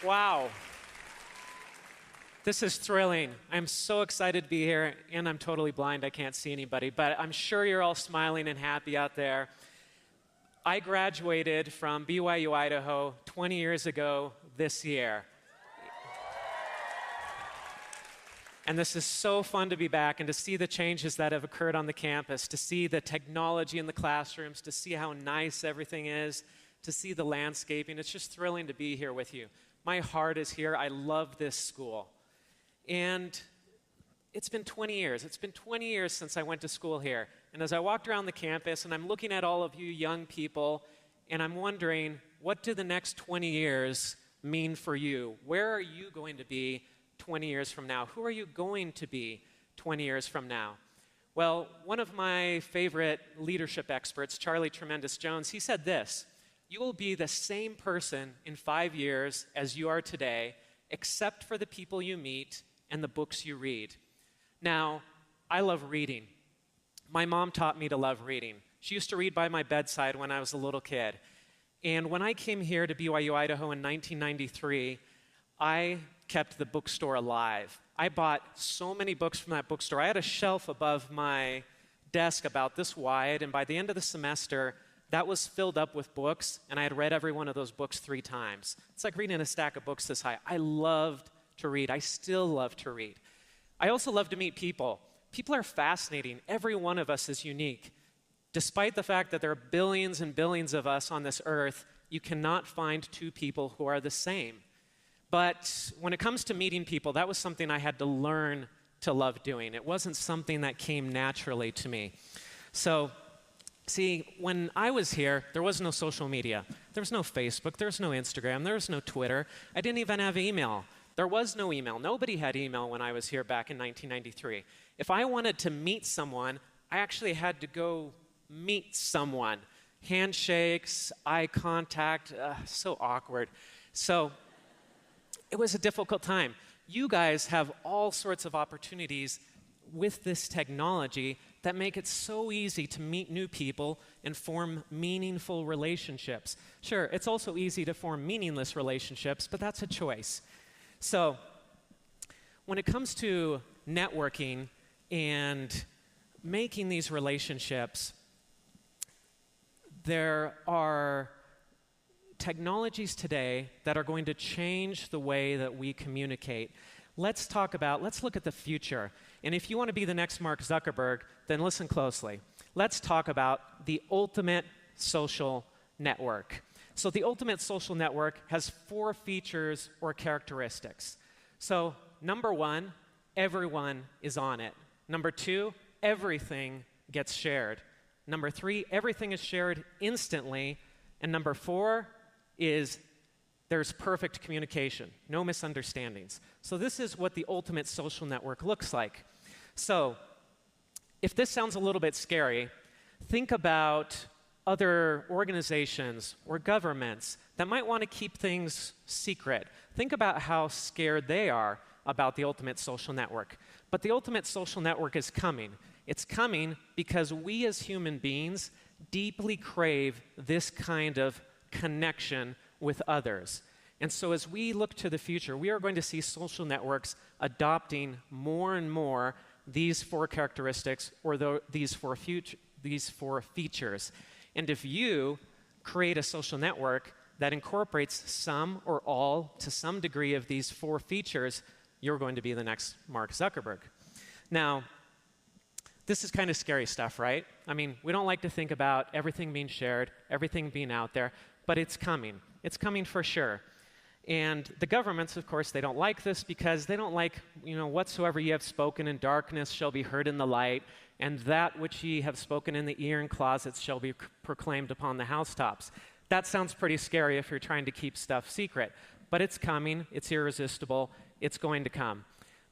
Wow. This is thrilling. I'm so excited to be here, and I'm totally blind. I can't see anybody, but I'm sure you're all smiling and happy out there. I graduated from BYU Idaho 20 years ago this year. And this is so fun to be back and to see the changes that have occurred on the campus, to see the technology in the classrooms, to see how nice everything is, to see the landscaping. It's just thrilling to be here with you. My heart is here. I love this school. And it's been 20 years. It's been 20 years since I went to school here. And as I walked around the campus and I'm looking at all of you young people, and I'm wondering, what do the next 20 years mean for you? Where are you going to be 20 years from now? Who are you going to be 20 years from now? Well, one of my favorite leadership experts, Charlie Tremendous Jones, he said this: you will be the same person in 5 years as you are today, except for the people you meet and the books you read. Now, I love reading. My mom taught me to love reading. She used to read by my bedside when I was a little kid. And when I came here to BYU Idaho in 1993, I kept the bookstore alive. I bought so many books from that bookstore. I had a shelf above my desk about this wide, and by the end of the semester, that was filled up with books, and I had read every one of those books 3 times. It's like reading a stack of books this high. I loved to read. I still love to read. I also love to meet people. People are fascinating. Every one of us is unique. Despite the fact that there are billions and billions of us on this earth, you cannot find 2 people who are the same. But when it comes to meeting people, that was something I had to learn to love doing. It wasn't something that came naturally to me. So, see, when I was here, there was no social media. There was no Facebook. There was no Instagram. There was no Twitter. I didn't even have email. There was no email. Nobody had email when I was here back in 1993. If I wanted to meet someone, I actually had to go meet someone. Handshakes, eye contact, so awkward. So it was a difficult time. You guys have all sorts of opportunities with this technology that make it so easy to meet new people and form meaningful relationships. Sure, it's also easy to form meaningless relationships, but that's a choice. So when it comes to networking and making these relationships, there are technologies today that are going to change the way that we communicate. Let's look at the future. And if you want to be the next Mark Zuckerberg, then listen closely. Let's talk about the ultimate social network. So the ultimate social network has 4 features or characteristics. So number 1, everyone is on it. Number 2, everything gets shared. Number 3, everything is shared instantly. And number 4 is there's perfect communication, no misunderstandings. So this is what the ultimate social network looks like. So if this sounds a little bit scary, think about other organizations or governments that might want to keep things secret. Think about how scared they are about the ultimate social network. But the ultimate social network is coming. It's coming because we as human beings deeply crave this kind of connection with others. And so as we look to the future, we are going to see social networks adopting more and more these 4 characteristics or these four features. And if you create a social network that incorporates some or all to some degree of these 4 features, you're going to be the next Mark Zuckerberg. Now, this is kind of scary stuff, right? I mean, we don't like to think about everything being shared, everything being out there, but it's coming. It's coming for sure. And the governments, of course, they don't like this because they don't like, whatsoever ye have spoken in darkness shall be heard in the light, and that which ye have spoken in the ear and closets shall be proclaimed upon the housetops. That sounds pretty scary if you're trying to keep stuff secret, but it's coming, it's irresistible, it's going to come.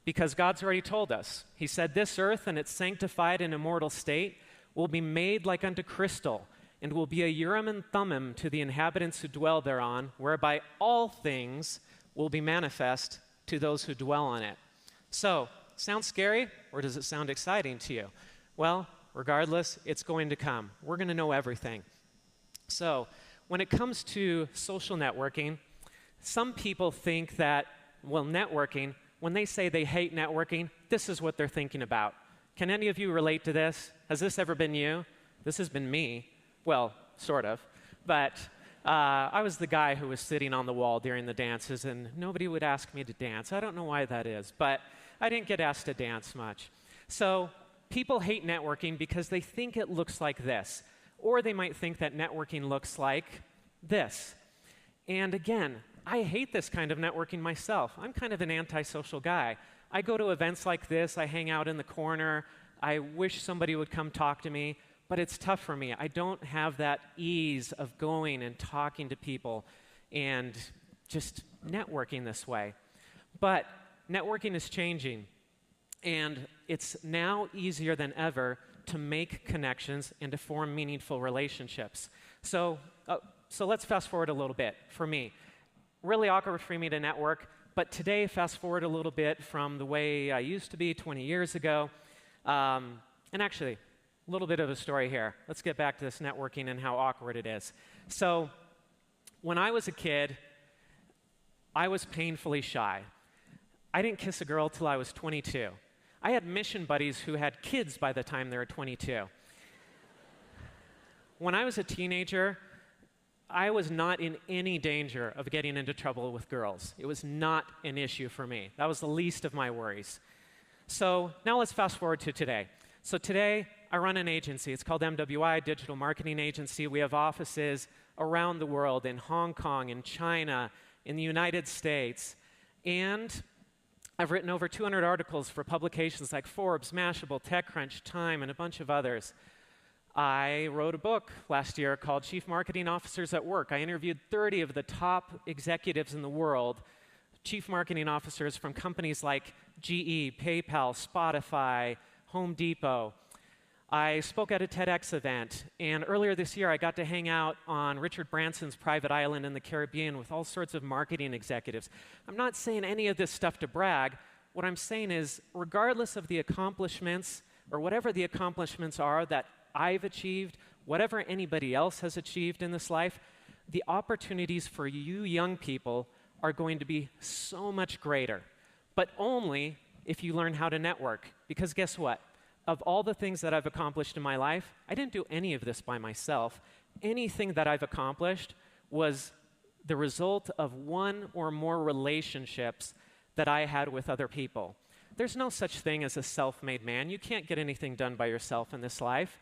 Because God's already told us. He said, this earth and its sanctified and immortal state will be made like unto crystal, and will be a Urim and Thummim to the inhabitants who dwell thereon, whereby all things will be manifest to those who dwell on it. So, sounds scary, or does it sound exciting to you? Well, regardless, it's going to come. We're going to know everything. So, when it comes to social networking, Some people think that, well, networking, when they say they hate networking, this is what they're thinking about. Can any of you relate to this? Has this ever been you? This has been me. Well, sort of. But I was the guy who was sitting on the wall during the dances, and nobody would ask me to dance. I don't know why that is, but I didn't get asked to dance much. So people hate networking because they think it looks like this, or they might think that networking looks like this. And again, I hate this kind of networking myself. I'm kind of an antisocial guy. I go to events like this, I hang out in the corner, I wish somebody would come talk to me, but it's tough for me. I don't have that ease of going and talking to people and just networking this way. But networking is changing, and it's now easier than ever to make connections and to form meaningful relationships. So let's fast forward a little bit for me. Really awkward for me to network, but today, fast forward a little bit from the way I used to be 20 years ago. And actually, a little bit of a story here. Let's get back to this networking and how awkward it is. So when I was a kid, I was painfully shy. I didn't kiss a girl till I was 22. I had mission buddies who had kids by the time they were 22. When I was a teenager, I was not in any danger of getting into trouble with girls. It was not an issue for me. That was the least of my worries. So now let's fast forward to today. So today, I run an agency. It's called MWI, Digital Marketing Agency. We have offices around the world, in Hong Kong, in China, in the United States. And I've written over 200 articles for publications like Forbes, Mashable, TechCrunch, Time, and a bunch of others. I wrote a book last year called Chief Marketing Officers at Work. I interviewed 30 of the top executives in the world, chief marketing officers from companies like GE, PayPal, Spotify, Home Depot. I spoke at a TEDx event, and earlier this year I got to hang out on Richard Branson's private island in the Caribbean with all sorts of marketing executives. I'm not saying any of this stuff to brag. What I'm saying is, regardless of the accomplishments, or whatever the accomplishments are that I've achieved, whatever anybody else has achieved in this life, the opportunities for you young people are going to be so much greater, but only if you learn how to network. Because guess what? Of all the things that I've accomplished in my life, I didn't do any of this by myself. Anything that I've accomplished was the result of one or more relationships that I had with other people. There's no such thing as a self-made man. You can't get anything done by yourself in this life.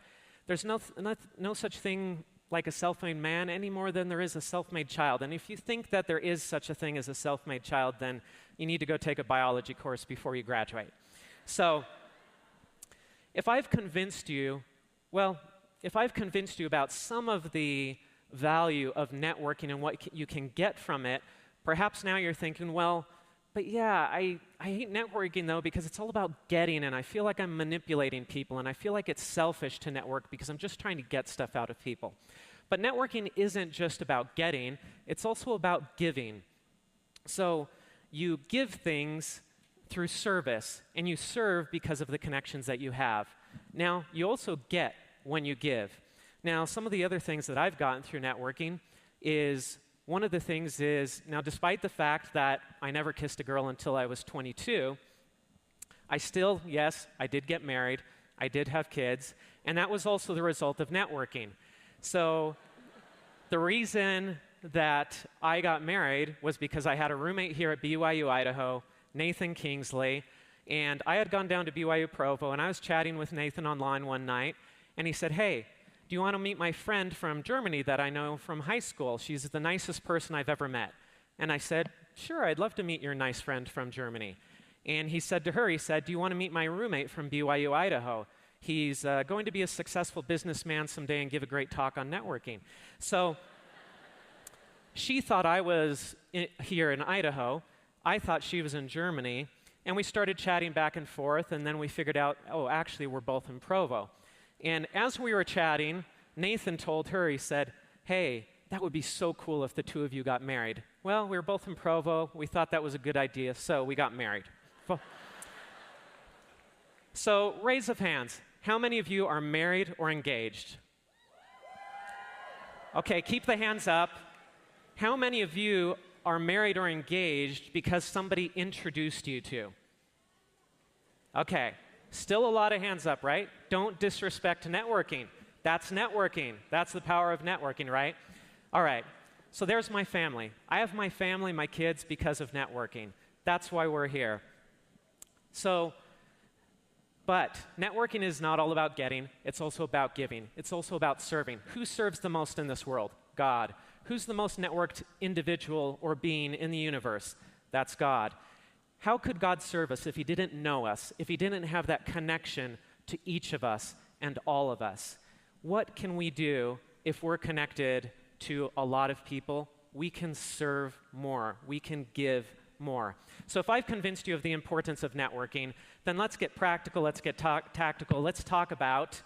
There's no such thing like a self-made man any more than there is a self-made child. And if you think that there is such a thing as a self-made child, then you need to go take a biology course before you graduate. So if I've convinced you about some of the value of networking and what you can get from it, perhaps now you're thinking, well, but yeah, I hate networking though because it's all about getting, and I feel like I'm manipulating people, and I feel like it's selfish to network because I'm just trying to get stuff out of people. But networking isn't just about getting, it's also about giving. So you give things through service, and you serve because of the connections that you have. Now, you also get when you give. Now, some of the other things that I've gotten through networking is, one of the things is, now despite the fact that I never kissed a girl until I was 22, I still, yes, I did get married, I did have kids, and that was also the result of networking. So the reason that I got married was because I had a roommate here at BYU Idaho, Nathan Kingsley, and I had gone down to BYU Provo, and I was chatting with Nathan online one night, and he said, hey, do you want to meet my friend from Germany that I know from high school? She's the nicest person I've ever met. And I said, sure, I'd love to meet your nice friend from Germany. And he said to her, he said, do you want to meet my roommate from BYU Idaho? He's going to be a successful businessman someday and give a great talk on networking. So she thought I was here in Idaho. I thought she was in Germany. And we started chatting back and forth, and then we figured out, oh, actually, we're both in Provo. And as we were chatting, Nathan told her, he said, hey, that would be so cool if the two of you got married. Well, we were both in Provo. We thought that was a good idea, so we got married. So, raise of hands. How many of you are married or engaged? Okay, keep the hands up. How many of you are married or engaged because somebody introduced you to? Okay, still a lot of hands up, right? Don't disrespect networking. That's networking. That's the power of networking, right? All right, so there's my family. I have my family, my kids, because of networking. That's why we're here. But networking is not all about getting. It's also about giving. It's also about serving. Who serves the most in this world? God. Who's the most networked individual or being in the universe? That's God. How could God serve us if he didn't know us, if he didn't have that connection to each of us and all of us? What can we do if we're connected to a lot of people? We can serve more. We can give more. So if I've convinced you of the importance of networking, then let's get practical, let's get tactical. Let's talk about,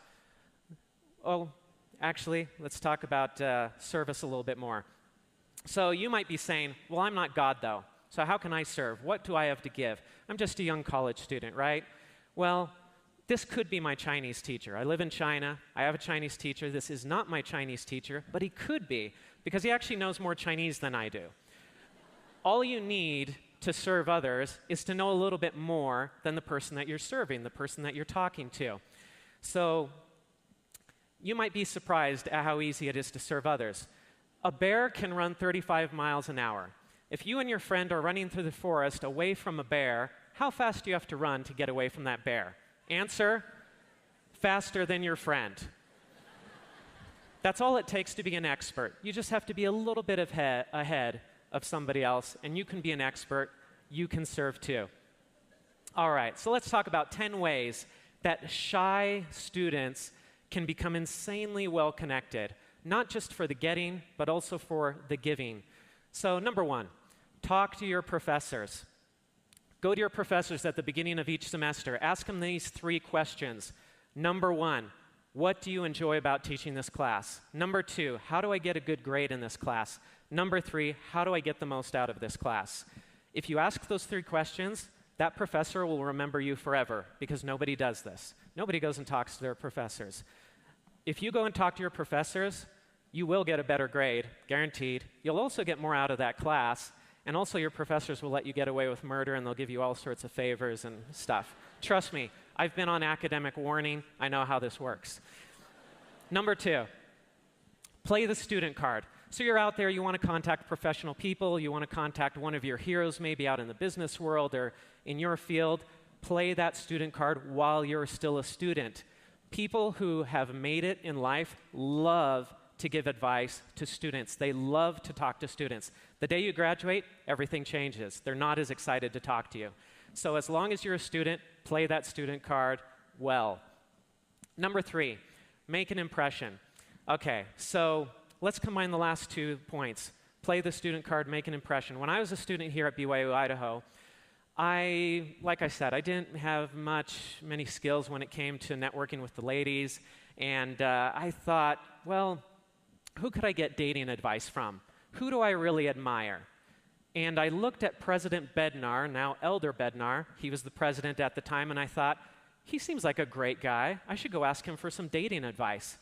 let's talk about service a little bit more. So you might be saying, well, I'm not God, though. So how can I serve? What do I have to give? I'm just a young college student, right? Well, this could be my Chinese teacher. I live in China. I have a Chinese teacher. This is not my Chinese teacher, but he could be, because he actually knows more Chinese than I do. All you need to serve others is to know a little bit more than the person that you're serving, the person that you're talking to. So you might be surprised at how easy it is to serve others. A bear can run 35 miles an hour. If you and your friend are running through the forest away from a bear, how fast do you have to run to get away from that bear? Answer: faster than your friend. That's all it takes to be an expert. You just have to be a little bit ahead of somebody else, and you can be an expert. You can serve too. All right, so let's talk about 10 ways that shy students can become insanely well connected, not just for the getting, but also for the giving. So number 1, talk to your professors. Go to your professors at the beginning of each semester. Ask them these 3 questions. Number 1, what do you enjoy about teaching this class? Number 2, how do I get a good grade in this class? Number 3, how do I get the most out of this class? If you ask those 3 questions, that professor will remember you forever, because nobody does this. Nobody goes and talks to their professors. If you go and talk to your professors, you will get a better grade, guaranteed. You'll also get more out of that class, and also your professors will let you get away with murder, and they'll give you all sorts of favors and stuff. Trust me, I've been on academic warning. I know how this works. Number 2, play the student card. So you're out there, you want to contact professional people, you want to contact one of your heroes maybe out in the business world or in your field. Play that student card while you're still a student. People who have made it in life love to give advice to students. They love to talk to students. The day you graduate, everything changes. They're not as excited to talk to you. So as long as you're a student, play that student card well. Number 3, make an impression. Okay, so let's combine the last 2 points. Play the student card, make an impression. When I was a student here at BYU Idaho, like I said, I didn't have many skills when it came to networking with the ladies, and I thought, well, who could I get dating advice from? Who do I really admire? And I looked at President Bednar, now Elder Bednar. He was the president at the time, and I thought, he seems like a great guy. I should go ask him for some dating advice.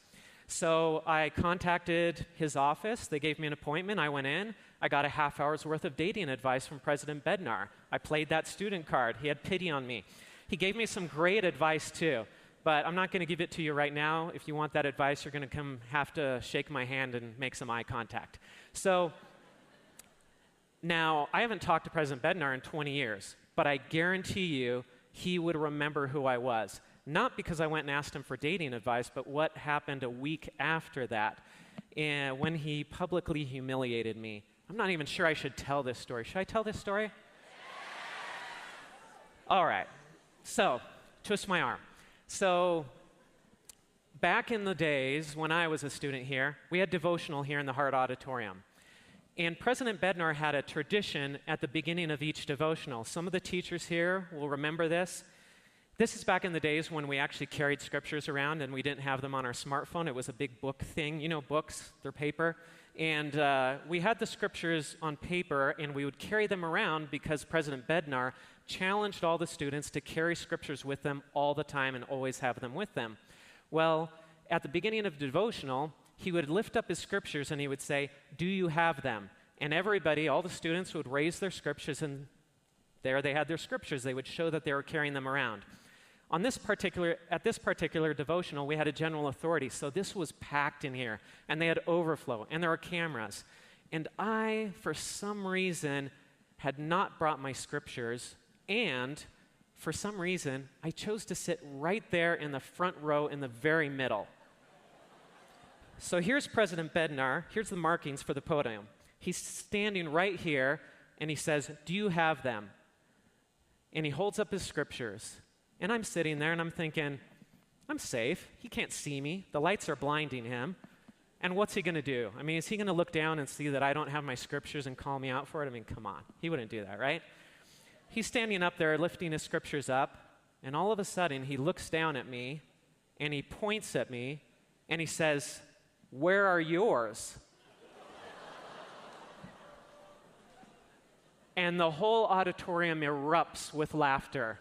So I contacted his office. They gave me an appointment. I went in. I got a half hour's worth of dating advice from President Bednar. I played that student card. He had pity on me. He gave me some great advice, too. But I'm not going to give it to you right now. If you want that advice, you're going to have to shake my hand and make some eye contact. So now, I haven't talked to President Bednar in 20 years, but I guarantee you he would remember who I was. Not because I went and asked him for dating advice, but what happened a week after that, when he publicly humiliated me. I'm not even sure I should tell this story. Should I tell this story? All right. So, twist my arm. So, back in the days when I was a student here, we had devotional here in the Hart Auditorium. And President Bednar had a tradition at the beginning of each devotional. Some of the teachers here will remember this. This is back in the days when we actually carried scriptures around and we didn't have them on our smartphone. It was a big book thing. You know books, they're paper. And we had the scriptures on paper and we would carry them around because President Bednar challenged all the students to carry scriptures with them all the time and always have them with them. Well, at the beginning of devotional, he would lift up his scriptures and he would say, "Do you have them?" And everybody, all the students would raise their scriptures, and there they had their scriptures. They would show that they were carrying them around. At this particular devotional, we had a general authority, so this was packed in here, and they had overflow, and there were cameras. And I, for some reason, had not brought my scriptures, and for some reason, I chose to sit right there in the front row in the very middle. So here's President Bednar. Here's the markings for the podium. He's standing right here, and he says, "Do you have them?" And he holds up his scriptures. And I'm sitting there, and I'm thinking, I'm safe. He can't see me. The lights are blinding him. And what's he going to do? I mean, is he going to look down and see that I don't have my scriptures and call me out for it? I mean, come on. He wouldn't do that, right? He's standing up there, lifting his scriptures up, and all of a sudden, he looks down at me, and he points at me, and he says, "Where are yours?" And the whole auditorium erupts with laughter.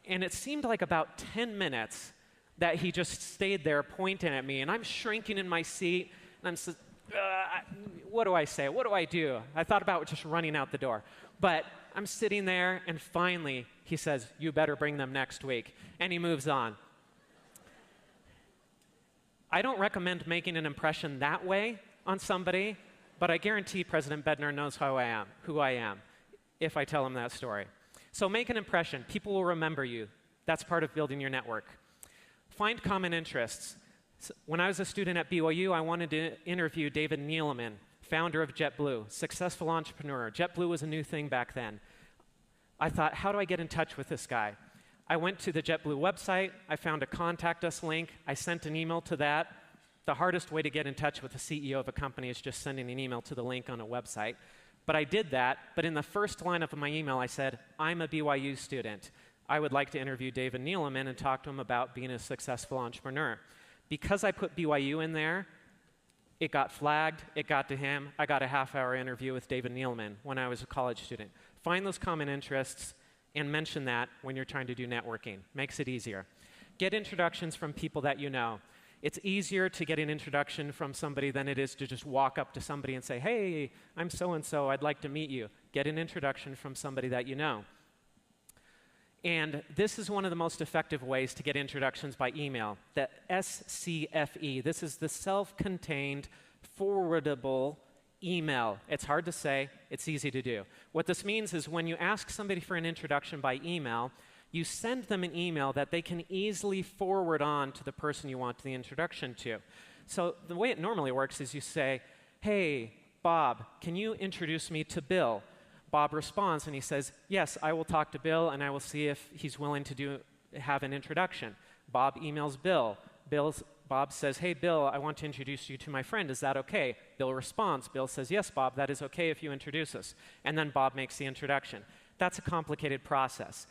And it seemed like about 10 minutes that he just stayed there pointing at me, and I'm shrinking in my seat, and I'm just, what do I say? What do I do? I thought about just running out the door. But I'm sitting there, and finally he says, "You better bring them next week." And he moves on. I don't recommend making an impression that way on somebody, but I guarantee President Bednar knows who I am, if I tell him that story. So make an impression. People will remember you. That's part of building your network. Find common interests. When I was a student at BYU, I wanted to interview David Neal, founder of JetBlue, successful entrepreneur. JetBlue was a new thing back then. I thought, how do I get in touch with this guy? I went to the JetBlue website. I found a contact us link. I sent an email to that. The hardest way to get in touch with the CEO of a company is just sending an email to the link on a website. But I did that, but in the first line of my email, I said, "I'm a BYU student. I would like to interview David Neeleman and talk to him about being a successful entrepreneur." Because I put BYU in there, it got flagged, it got to him. I got a half-hour interview with David Neeleman when I was a college student. Find those common interests and mention that when you're trying to do networking. Makes it easier. Get introductions from people that you know. It's easier to get an introduction from somebody than it is to just walk up to somebody and say, "Hey, I'm so-and-so, I'd like to meet you." Get an introduction from somebody that you know. And this is one of the most effective ways to get introductions by email, the SCFE. This is the self-contained forwardable email. It's hard to say, it's easy to do. What this means is when you ask somebody for an introduction by email, you send them an email that they can easily forward on to the person you want the introduction to. So the way it normally works is you say, "Hey, Bob, can you introduce me to Bill?" Bob responds and he says, "Yes, I will talk to Bill and I will see if he's willing to have an introduction." Bob emails Bill. Bob says, "Hey, Bill, I want to introduce you to my friend. Is that okay?" Bill responds. Bill says, "Yes, Bob, that is okay if you introduce us." And then Bob makes the introduction. That's a complicated process.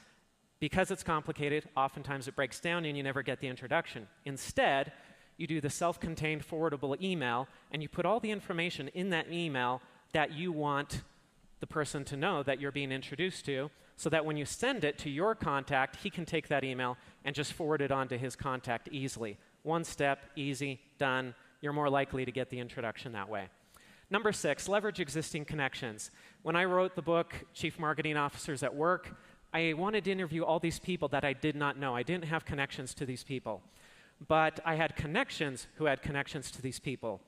Because it's complicated, oftentimes it breaks down and you never get the introduction. Instead, you do the self-contained forwardable email, and you put all the information in that email that you want the person to know that you're being introduced to, so that when you send it to your contact, he can take that email and just forward it on to his contact easily. One step, easy, done. You're more likely to get the introduction that way. Number 6, leverage existing connections. When I wrote the book, Chief Marketing Officers at Work, I wanted to interview all these people that I did not know. I didn't have connections to these people. But I had connections who had connections to these people.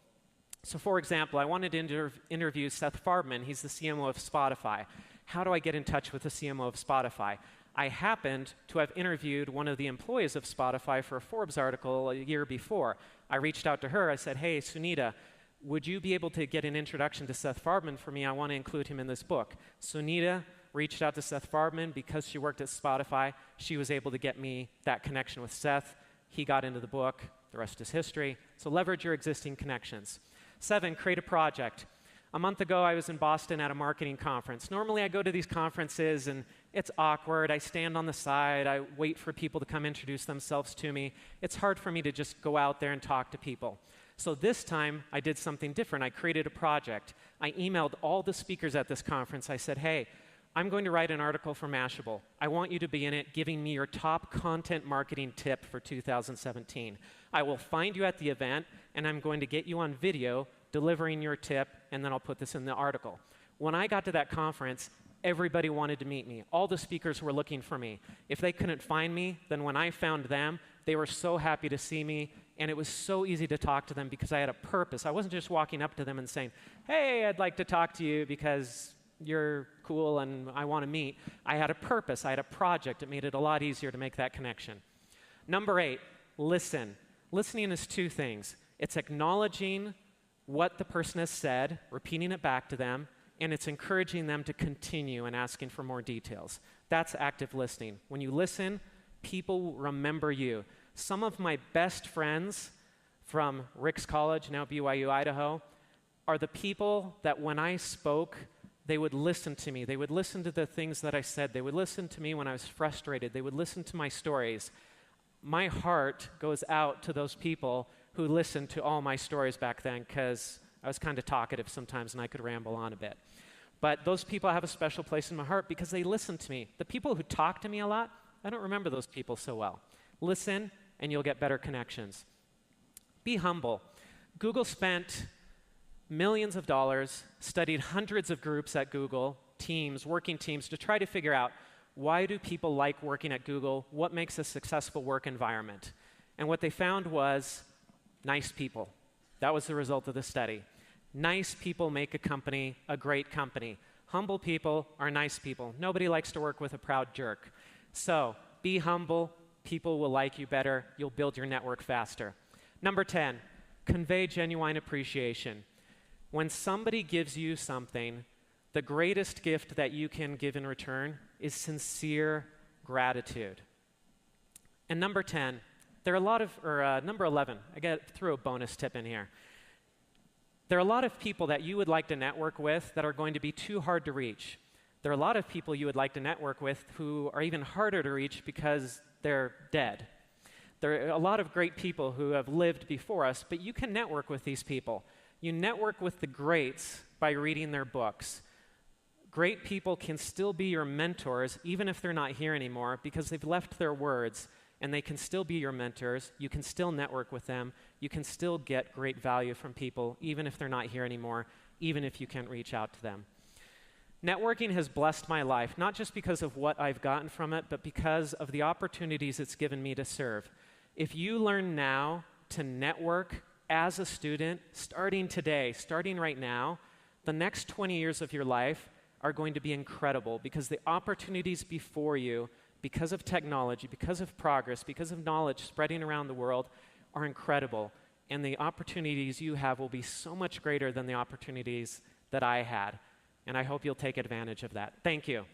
So for example, I wanted to interview Seth Farbman. He's the CMO of Spotify. How do I get in touch with the CMO of Spotify? I happened to have interviewed one of the employees of Spotify for a Forbes article a year before. I reached out to her. I said, "Hey, Sunita, would you be able to get an introduction to Seth Farbman for me? I want to include him in this book." Sunita reached out to Seth Farbman. Because she worked at Spotify, she was able to get me that connection with Seth. He got into the book. The rest is history. So leverage your existing connections. 7, create a project. A month ago, I was in Boston at a marketing conference. Normally, I go to these conferences, and it's awkward. I stand on the side. I wait for people to come introduce themselves to me. It's hard for me to just go out there and talk to people. So this time, I did something different. I created a project. I emailed all the speakers at this conference. I said, "Hey, I'm going to write an article for Mashable. I want you to be in it, giving me your top content marketing tip for 2017. I will find you at the event, and I'm going to get you on video delivering your tip, and then I'll put this in the article. When I got to that conference, everybody wanted to meet me. All the speakers were looking for me. If they couldn't find me, then when I found them, they were so happy to see me, and it was so easy to talk to them because I had a purpose. I wasn't just walking up to them and saying, hey, I'd like to talk to you because you're cool and I want to meet. I had a purpose. I had a project. It made it a lot easier to make that connection. Number 8, listen. Listening is 2 things. It's acknowledging what the person has said, repeating it back to them, and it's encouraging them to continue and asking for more details. That's active listening. When you listen, people remember you. Some of my best friends from Rick's College, now BYU Idaho, are the people that when I spoke, they would listen to me. They would listen to the things that I said. They would listen to me when I was frustrated. They would listen to my stories. My heart goes out to those people who listened to all my stories back then because I was kind of talkative sometimes and I could ramble on a bit. But those people have a special place in my heart because they listened to me. The people who talk to me a lot, I don't remember those people so well. Listen, and you'll get better connections. Be humble. Google spent millions of dollars, studied hundreds of groups at Google, teams, working teams, to try to figure out why do people like working at Google, what makes a successful work environment. And what they found was nice people. That was the result of the study. Nice people make a company a great company. Humble people are nice people. Nobody likes to work with a proud jerk. So be humble. People will like you better. You'll build your network faster. Number 10, convey genuine appreciation. When somebody gives you something, the greatest gift that you can give in return is sincere gratitude. And number 10, there are a lot of, number 11, I threw a bonus tip in here. There are a lot of people that you would like to network with that are going to be too hard to reach. There are a lot of people you would like to network with who are even harder to reach because they're dead. There are a lot of great people who have lived before us, but you can network with these people. You network with the greats by reading their books. Great people can still be your mentors, even if they're not here anymore, because they've left their words, and they can still be your mentors. You can still network with them. You can still get great value from people, even if they're not here anymore, even if you can't reach out to them. Networking has blessed my life, not just because of what I've gotten from it, but because of the opportunities it's given me to serve. If you learn now to network as a student, starting today, starting right now, the next 20 years of your life are going to be incredible because the opportunities before you, because of technology, because of progress, because of knowledge spreading around the world, are incredible. And the opportunities you have will be so much greater than the opportunities that I had. And I hope you'll take advantage of that. Thank you.